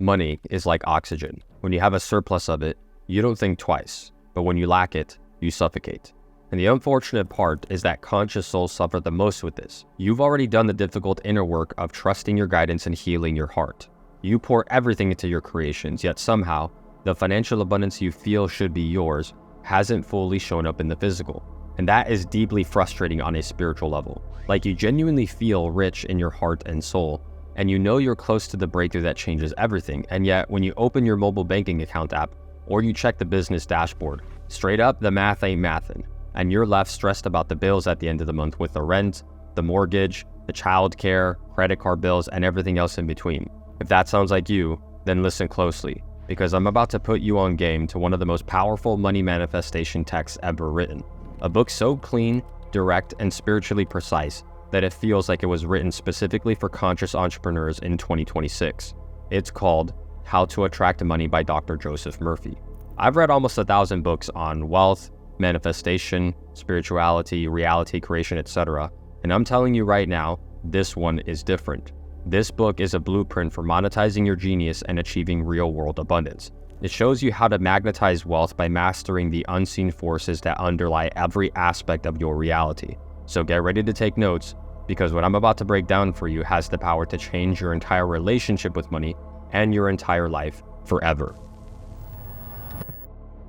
Money is like oxygen. When you have a surplus of it, you don't think twice, but when you lack it, you suffocate. And the unfortunate part is that conscious souls suffer the most with this. You've already done the difficult inner work of trusting your guidance and healing your heart. You pour everything into your creations, yet somehow, the financial abundance you feel should be yours hasn't fully shown up in the physical. And that is deeply frustrating on a spiritual level. Like you genuinely feel rich in your heart and soul, and you know you're close to the breakthrough that changes everything, and yet when you open your mobile banking account app, or you check the business dashboard, straight up the math ain't mathin', and you're left stressed about the bills at the end of the month with the rent, the mortgage, the child care, credit card bills, and everything else in between. If that sounds like you, then listen closely, because I'm about to put you on game to one of the most powerful money manifestation texts ever written. A book so clean, direct, and spiritually precise that it feels like it was written specifically for conscious entrepreneurs in 2026. It's called How to Attract Money by Dr. Joseph Murphy. I've read almost 1,000 books on wealth, manifestation, spirituality, reality creation, etc. And I'm telling you right now, this one is different. This book is a blueprint for monetizing your genius and achieving real-world abundance. It shows you how to magnetize wealth by mastering the unseen forces that underlie every aspect of your reality. So get ready to take notes, because what I'm about to break down for you has the power to change your entire relationship with money and your entire life forever.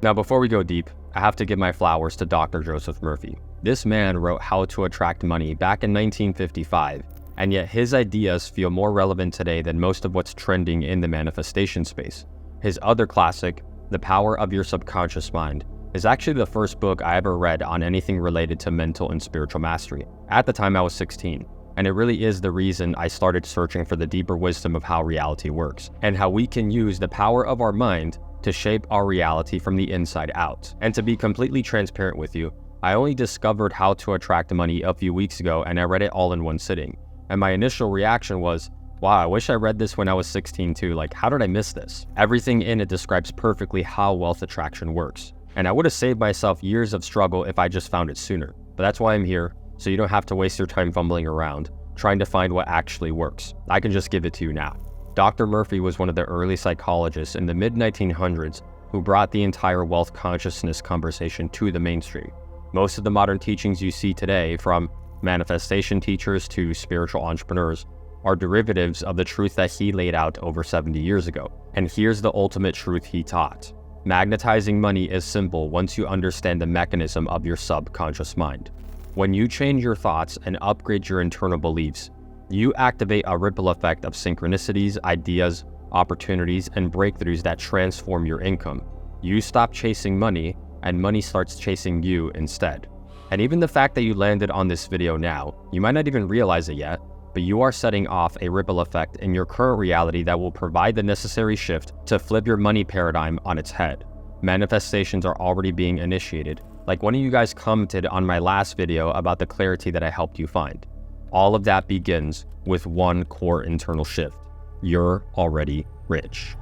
Now, before we go deep, I have to give my flowers to Dr. Joseph Murphy. This man wrote How to Attract Money back in 1955, and yet his ideas feel more relevant today than most of what's trending in the manifestation space. His other classic, The Power of Your Subconscious Mind, is actually the first book I ever read on anything related to mental and spiritual mastery. At the time I was 16, and it really is the reason I started searching for the deeper wisdom of how reality works, and how we can use the power of our mind to shape our reality from the inside out. And to be completely transparent with you, I only discovered How to Attract Money a few weeks ago, and I read it all in one sitting. And my initial reaction was, wow, I wish I read this when I was 16 too. Like, how did I miss this? Everything in it describes perfectly how wealth attraction works. And I would have saved myself years of struggle if I just found it sooner. But that's why I'm here, so you don't have to waste your time fumbling around, trying to find what actually works. I can just give it to you now. Dr. Murphy was one of the early psychologists in the mid-1900s who brought the entire wealth consciousness conversation to the mainstream. Most of the modern teachings you see today, from manifestation teachers to spiritual entrepreneurs, are derivatives of the truth that he laid out over 70 years ago. And here's the ultimate truth he taught. Magnetizing money is simple once you understand the mechanism of your subconscious mind. When you change your thoughts and upgrade your internal beliefs, you activate a ripple effect of synchronicities, ideas, opportunities, and breakthroughs that transform your income. You stop chasing money, and money starts chasing you instead. And even the fact that you landed on this video now, you might not even realize it yet, but you are setting off a ripple effect in your current reality that will provide the necessary shift to flip your money paradigm on its head. Manifestations are already being initiated, like one of you guys commented on my last video about the clarity that I helped you find. All of that begins with one core internal shift. You're already rich.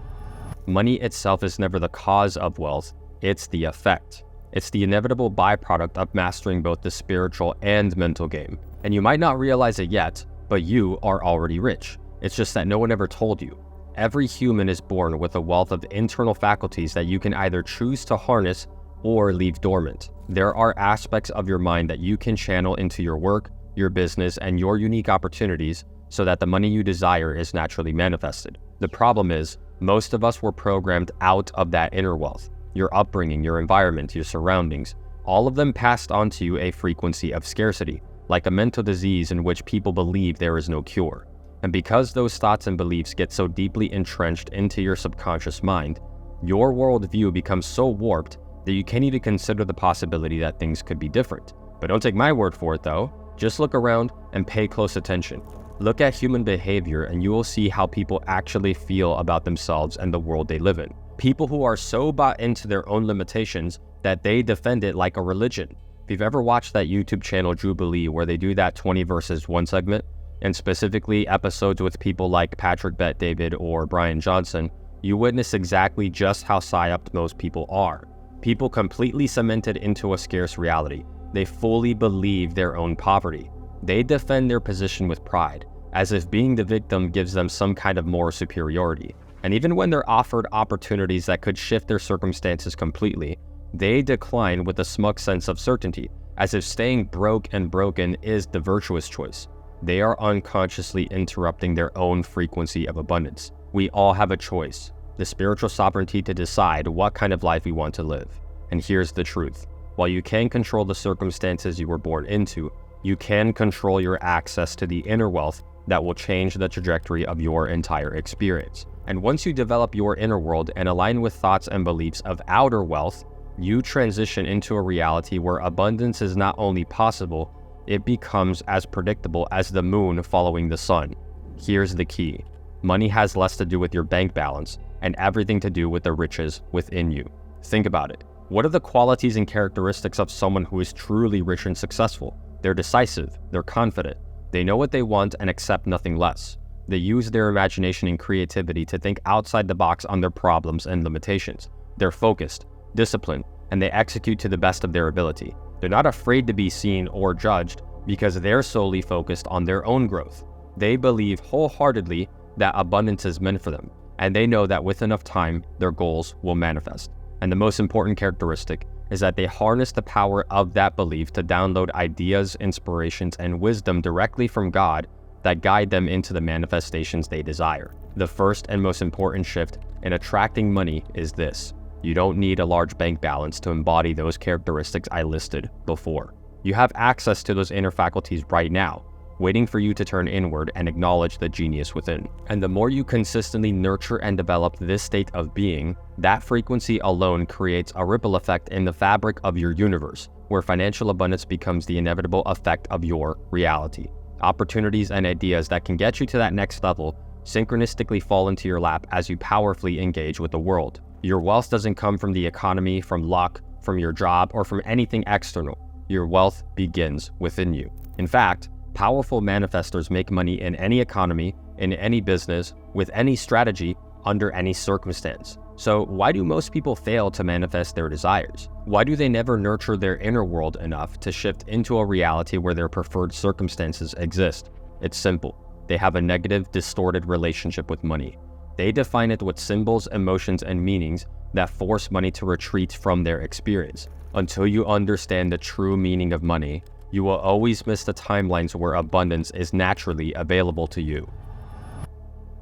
Money itself is never the cause of wealth, it's the effect. It's the inevitable byproduct of mastering both the spiritual and mental game. And you might not realize it yet, but you are already rich. It's just that no one ever told you. Every human is born with a wealth of internal faculties that you can either choose to harness or leave dormant. There are aspects of your mind that you can channel into your work, your business, and your unique opportunities so that the money you desire is naturally manifested. The problem is, most of us were programmed out of that inner wealth. Your upbringing, your environment, your surroundings, all of them passed on to you a frequency of scarcity, like a mental disease in which people believe there is no cure. And because those thoughts and beliefs get so deeply entrenched into your subconscious mind, your worldview becomes so warped that you can't even consider the possibility that things could be different. But don't take my word for it though. Just look around and pay close attention. Look at human behavior and you will see how people actually feel about themselves and the world they live in. People who are so bought into their own limitations that they defend it like a religion. If you've ever watched that YouTube channel Jubilee where they do that 20 versus 1 segment, and specifically episodes with people like Patrick Bet-David or Brian Johnson, you witness exactly just how psyoped most people are. People completely cemented into a scarce reality. They fully believe their own poverty. They defend their position with pride, as if being the victim gives them some kind of moral superiority. And even when they're offered opportunities that could shift their circumstances completely, they decline with a smug sense of certainty, as if staying broke and broken is the virtuous choice. They are unconsciously interrupting their own frequency of abundance. We all have a choice, the spiritual sovereignty to decide what kind of life we want to live. And here's the truth. While you can control the circumstances you were born into, you can control your access to the inner wealth that will change the trajectory of your entire experience. And once you develop your inner world and align with thoughts and beliefs of outer wealth, you transition into a reality where abundance is not only possible, it becomes as predictable as the moon following the sun. Here's the key. Money has less to do with your bank balance and everything to do with the riches within you. Think about it. What are the qualities and characteristics of someone who is truly rich and successful? They're decisive, they're confident, they know what they want and accept nothing less. They use their imagination and creativity to think outside the box on their problems and limitations. They're focused, disciplined, and they execute to the best of their ability. They're not afraid to be seen or judged because they're solely focused on their own growth. They believe wholeheartedly that abundance is meant for them, and they know that with enough time, their goals will manifest. And the most important characteristic is that they harness the power of that belief to download ideas, inspirations, and wisdom directly from God that guide them into the manifestations they desire. The first and most important shift in attracting money is this. You don't need a large bank balance to embody those characteristics I listed before. You have access to those inner faculties right now, waiting for you to turn inward and acknowledge the genius within. And the more you consistently nurture and develop this state of being, that frequency alone creates a ripple effect in the fabric of your universe, where financial abundance becomes the inevitable effect of your reality. Opportunities and ideas that can get you to that next level synchronistically fall into your lap as you powerfully engage with the world. Your wealth doesn't come from the economy, from luck, from your job, or from anything external. Your wealth begins within you. In fact, powerful manifestors make money in any economy, in any business, with any strategy, under any circumstance. So why do most people fail to manifest their desires? Why do they never nurture their inner world enough to shift into a reality where their preferred circumstances exist? It's simple. They have a negative, distorted relationship with money. They define it with symbols, emotions, and meanings that force money to retreat from their experience. Until you understand the true meaning of money, you will always miss the timelines where abundance is naturally available to you.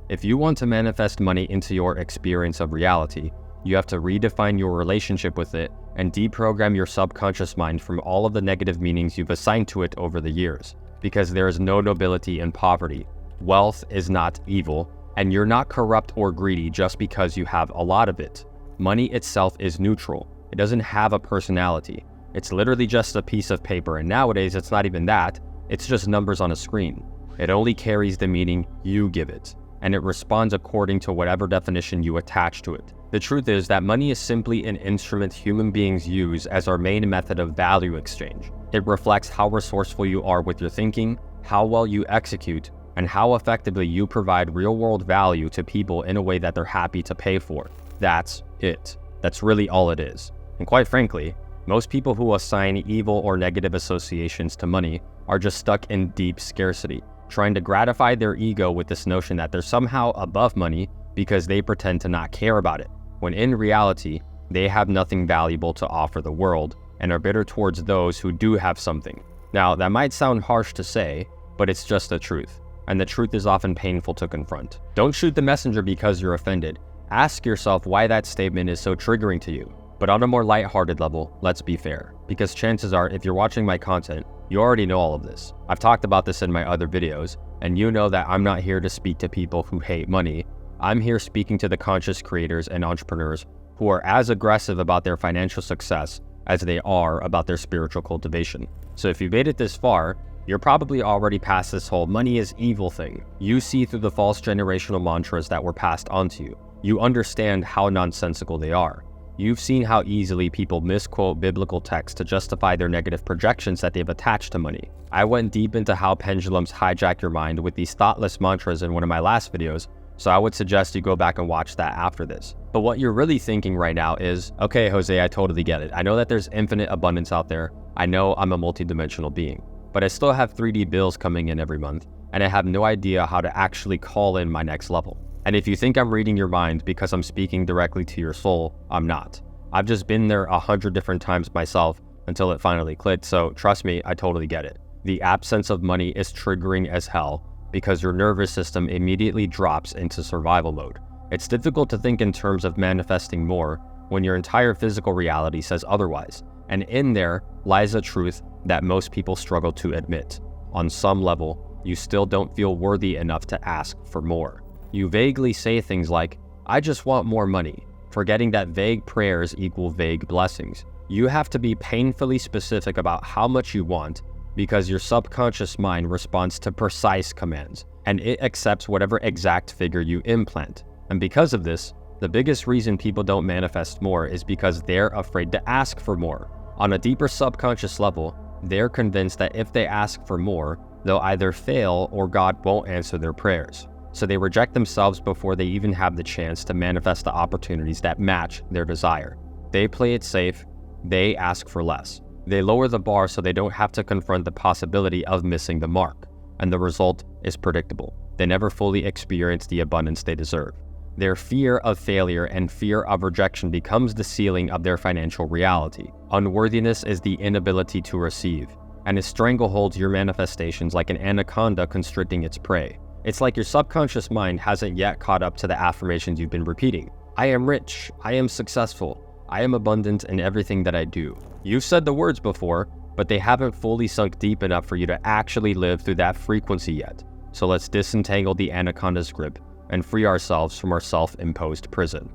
If you want to manifest money into your experience of reality, you have to redefine your relationship with it and deprogram your subconscious mind from all of the negative meanings you've assigned to it over the years. Because there is no nobility in poverty. Wealth is not evil, and you're not corrupt or greedy just because you have a lot of it. Money itself is neutral. It doesn't have a personality. It's literally just a piece of paper, and nowadays it's not even that, it's just numbers on a screen. It only carries the meaning you give it, and it responds according to whatever definition you attach to it. The truth is that money is simply an instrument human beings use as our main method of value exchange. It reflects how resourceful you are with your thinking, how well you execute, and how effectively you provide real-world value to people in a way that they're happy to pay for. That's it. That's really all it is. And quite frankly, most people who assign evil or negative associations to money are just stuck in deep scarcity, trying to gratify their ego with this notion that they're somehow above money because they pretend to not care about it, when in reality, they have nothing valuable to offer the world and are bitter towards those who do have something. Now, that might sound harsh to say, but it's just the truth, and the truth is often painful to confront. Don't shoot the messenger because you're offended. Ask yourself why that statement is so triggering to you. But on a more lighthearted level, let's be fair, because chances are if you're watching my content, you already know all of this. I've talked about this in my other videos, and you know that I'm not here to speak to people who hate money. I'm here speaking to the conscious creators and entrepreneurs who are as aggressive about their financial success as they are about their spiritual cultivation. So if you've made it this far, you're probably already past this whole money is evil thing. You see through the false generational mantras that were passed onto you. You understand how nonsensical they are. You've seen how easily people misquote biblical texts to justify their negative projections that they've attached to money. I went deep into how pendulums hijack your mind with these thoughtless mantras in one of my last videos, so I would suggest you go back and watch that after this. But what you're really thinking right now is, okay, Jose, I totally get it. I know that there's infinite abundance out there. I know I'm a multidimensional being, but I still have 3D bills coming in every month, and I have no idea how to actually call in my next level. And if you think I'm reading your mind because I'm speaking directly to your soul, I'm not. I've just been there 100 different times myself until it finally clicked, so trust me, I totally get it. The absence of money is triggering as hell because your nervous system immediately drops into survival mode. It's difficult to think in terms of manifesting more when your entire physical reality says otherwise, and in there lies a truth that most people struggle to admit. On some level, you still don't feel worthy enough to ask for more. You vaguely say things like, I just want more money, forgetting that vague prayers equal vague blessings. You have to be painfully specific about how much you want because your subconscious mind responds to precise commands, and it accepts whatever exact figure you implant. And because of this, the biggest reason people don't manifest more is because they're afraid to ask for more. On a deeper subconscious level, they're convinced that if they ask for more, they'll either fail or God won't answer their prayers. So they reject themselves before they even have the chance to manifest the opportunities that match their desire. They play it safe, they ask for less. They lower the bar so they don't have to confront the possibility of missing the mark. And the result is predictable. They never fully experience the abundance they deserve. Their fear of failure and fear of rejection becomes the ceiling of their financial reality. Unworthiness is the inability to receive, and it strangleholds your manifestations like an anaconda constricting its prey. It's like your subconscious mind hasn't yet caught up to the affirmations you've been repeating. I am rich, I am successful, I am abundant in everything that I do. You've said the words before, but they haven't fully sunk deep enough for you to actually live through that frequency yet. So let's disentangle the anaconda's grip and free ourselves from our self-imposed prison.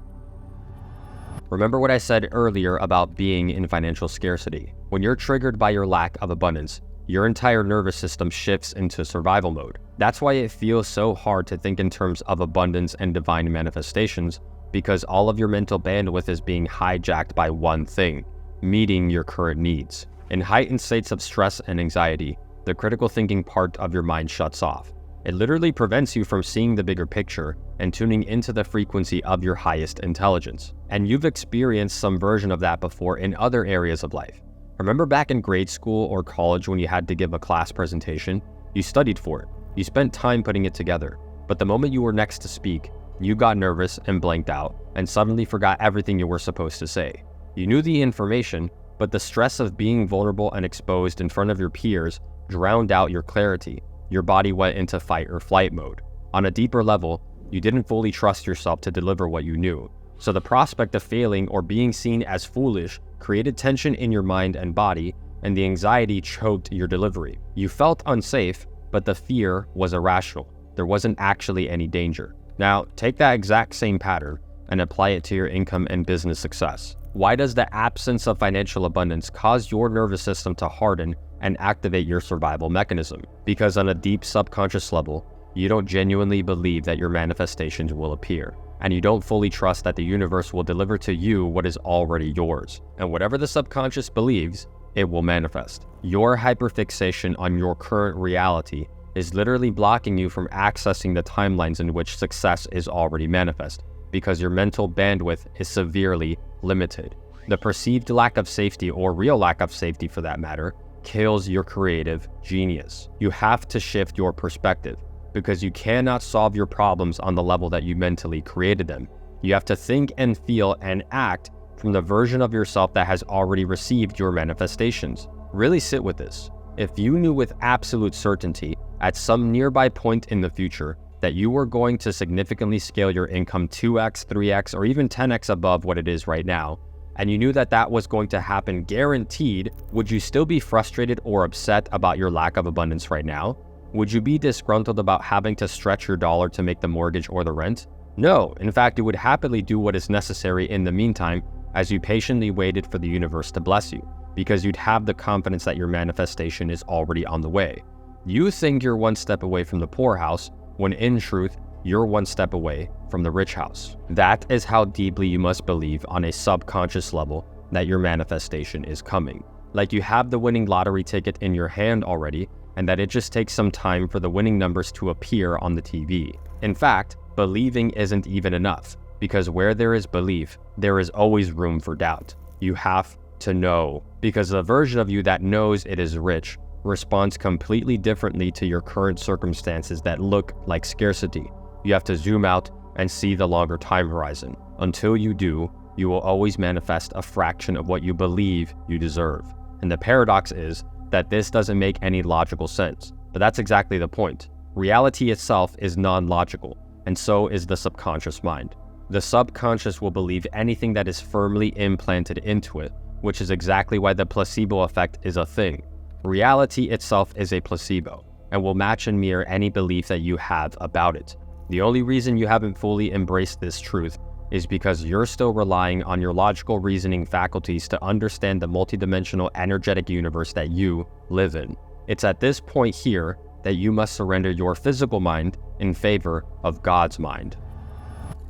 Remember what I said earlier about being in financial scarcity. When you're triggered by your lack of abundance, your entire nervous system shifts into survival mode. That's why it feels so hard to think in terms of abundance and divine manifestations, because all of your mental bandwidth is being hijacked by one thing: meeting your current needs. In heightened states of stress and anxiety, the critical thinking part of your mind shuts off. It literally prevents you from seeing the bigger picture and tuning into the frequency of your highest intelligence. And you've experienced some version of that before in other areas of life. Remember back in grade school or college when you had to give a class presentation? You studied for it. You spent time putting it together. But the moment you were next to speak, you got nervous and blanked out and suddenly forgot everything you were supposed to say. You knew the information, but the stress of being vulnerable and exposed in front of your peers drowned out your clarity. Your body went into fight or flight mode. On a deeper level, you didn't fully trust yourself to deliver what you knew. So the prospect of failing or being seen as foolish created tension in your mind and body, and the anxiety choked your delivery. You felt unsafe, but the fear was irrational. There wasn't actually any danger. Now, take that exact same pattern and apply it to your income and business success. Why does the absence of financial abundance cause your nervous system to harden and activate your survival mechanism? Because on a deep subconscious level, you don't genuinely believe that your manifestations will appear, and you don't fully trust that the universe will deliver to you what is already yours. And whatever the subconscious believes, it will manifest. Your hyperfixation on your current reality is literally blocking you from accessing the timelines in which success is already manifest, because your mental bandwidth is severely limited. The perceived lack of safety, or real lack of safety for that matter, kills your creative genius. You have to shift your perspective, because you cannot solve your problems on the level that you mentally created them. You have to think and feel and act from the version of yourself that has already received your manifestations. Really sit with this. If you knew with absolute certainty at some nearby point in the future that you were going to significantly scale your income 2x, 3x, or even 10x above what it is right now, and you knew that that was going to happen guaranteed, would you still be frustrated or upset about your lack of abundance right now? Would you be disgruntled about having to stretch your dollar to make the mortgage or the rent? No, in fact, you would happily do what is necessary in the meantime as you patiently waited for the universe to bless you, because you'd have the confidence that your manifestation is already on the way. You think you're one step away from the poorhouse, when in truth, you're one step away from the rich house. That is how deeply you must believe on a subconscious level that your manifestation is coming. Like you have the winning lottery ticket in your hand already, and that it just takes some time for the winning numbers to appear on the TV. In fact, believing isn't even enough, because where there is belief, there is always room for doubt. You have to know, because the version of you that knows it is rich responds completely differently to your current circumstances that look like scarcity. You have to zoom out and see the longer time horizon. Until you do, you will always manifest a fraction of what you believe you deserve. And the paradox is that this doesn't make any logical sense, but that's exactly the point. Reality itself is non-logical, and so is the subconscious mind. The subconscious will believe anything that is firmly implanted into it, which is exactly why the placebo effect is a thing. Reality itself is a placebo, and will match and mirror any belief that you have about it. The only reason you haven't fully embraced this truth is because you're still relying on your logical reasoning faculties to understand the multidimensional energetic universe that you live in. It's at this point here that you must surrender your physical mind in favor of God's mind.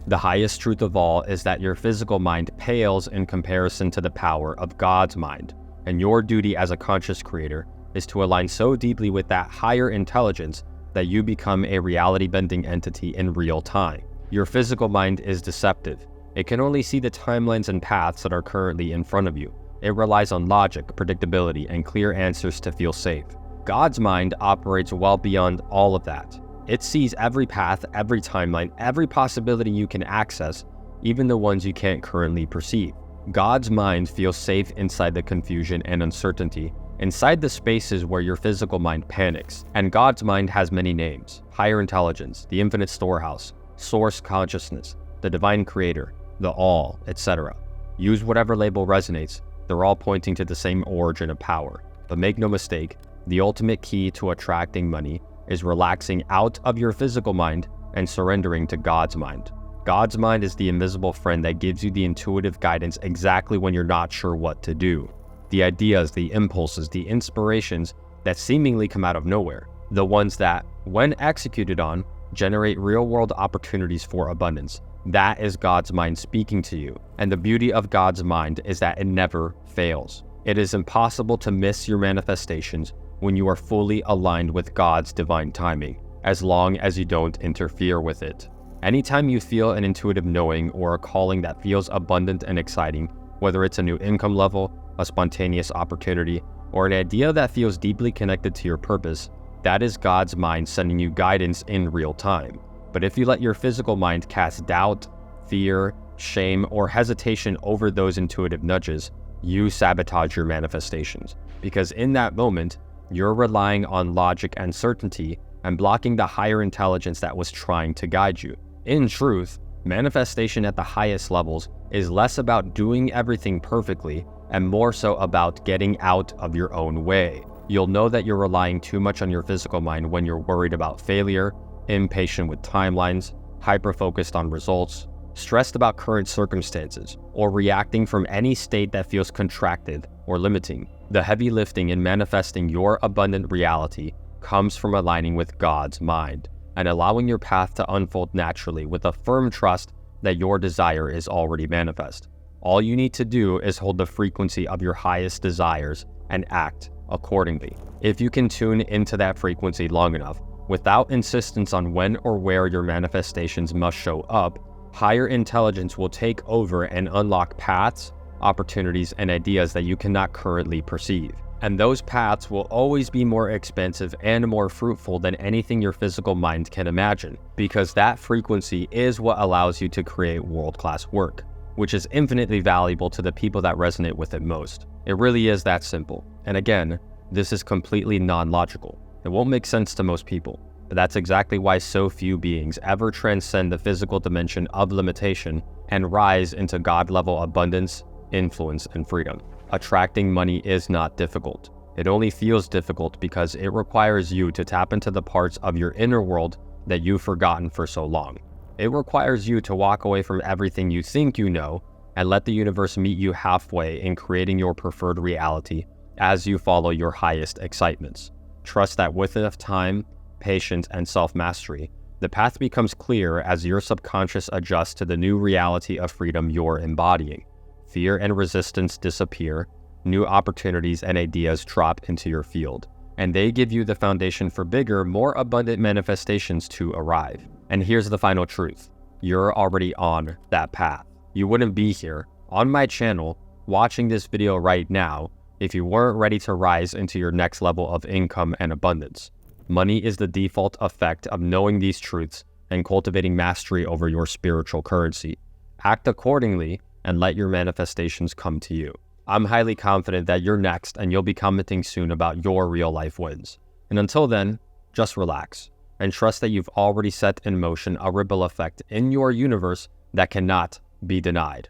The highest truth of all is that your physical mind pales in comparison to the power of God's mind, and your duty as a conscious creator is to align so deeply with that higher intelligence that you become a reality-bending entity in real time. Your physical mind is deceptive. It can only see the timelines and paths that are currently in front of you. It relies on logic, predictability, and clear answers to feel safe. God's mind operates well beyond all of that. It sees every path, every timeline, every possibility you can access, even the ones you can't currently perceive. God's mind feels safe inside the confusion and uncertainty, inside the spaces where your physical mind panics. And God's mind has many names: higher intelligence, the infinite storehouse, source consciousness, the divine creator, the all, etc. Use whatever label resonates. They're all pointing to the same origin of power. But make no mistake, the ultimate key to attracting money is relaxing out of your physical mind and surrendering to God's mind. God's mind is the invisible friend that gives you the intuitive guidance exactly when you're not sure what to do. The ideas, the impulses, the inspirations that seemingly come out of nowhere. The ones that, when executed on, generate real-world opportunities for abundance. That is God's mind speaking to you. And the beauty of God's mind is that it never fails. It is impossible to miss your manifestations when you are fully aligned with God's divine timing, as long as you don't interfere with it. Anytime you feel an intuitive knowing or a calling that feels abundant and exciting, whether it's a new income level, a spontaneous opportunity, or an idea that feels deeply connected to your purpose, that is God's mind sending you guidance in real time. But if you let your physical mind cast doubt, fear, shame, or hesitation over those intuitive nudges, you sabotage your manifestations. Because in that moment, you're relying on logic and certainty and blocking the higher intelligence that was trying to guide you. In truth, manifestation at the highest levels is less about doing everything perfectly and more so about getting out of your own way. You'll know that you're relying too much on your physical mind when you're worried about failure, impatient with timelines, hyper-focused on results, stressed about current circumstances, or reacting from any state that feels contracted or limiting. The heavy lifting in manifesting your abundant reality comes from aligning with God's mind and allowing your path to unfold naturally with a firm trust that your desire is already manifest. All you need to do is hold the frequency of your highest desires and act accordingly. If you can tune into that frequency long enough, without insistence on when or where your manifestations must show up, higher intelligence will take over and unlock paths, opportunities, and ideas that you cannot currently perceive. And those paths will always be more expansive and more fruitful than anything your physical mind can imagine, because that frequency is what allows you to create world-class work, which is infinitely valuable to the people that resonate with it most. It really is that simple. And again, this is completely non-logical. It won't make sense to most people, but that's exactly why so few beings ever transcend the physical dimension of limitation and rise into God-level abundance, influence, and freedom. Attracting money is not difficult. It only feels difficult because it requires you to tap into the parts of your inner world that you've forgotten for so long. It requires you to walk away from everything you think you know and let the universe meet you halfway in creating your preferred reality as you follow your highest excitements. Trust that with enough time, patience, and self-mastery, the path becomes clear as your subconscious adjusts to the new reality of freedom you're embodying. Fear and resistance disappear, new opportunities and ideas drop into your field, and they give you the foundation for bigger, more abundant manifestations to arrive. And here's the final truth. You're already on that path. You wouldn't be here, on my channel, watching this video right now, if you weren't ready to rise into your next level of income and abundance. Money is the default effect of knowing these truths and cultivating mastery over your spiritual currency. Act accordingly and let your manifestations come to you. I'm highly confident that you're next, and you'll be commenting soon about your real life wins. And until then, just relax and trust that you've already set in motion a ripple effect in your universe that cannot be denied.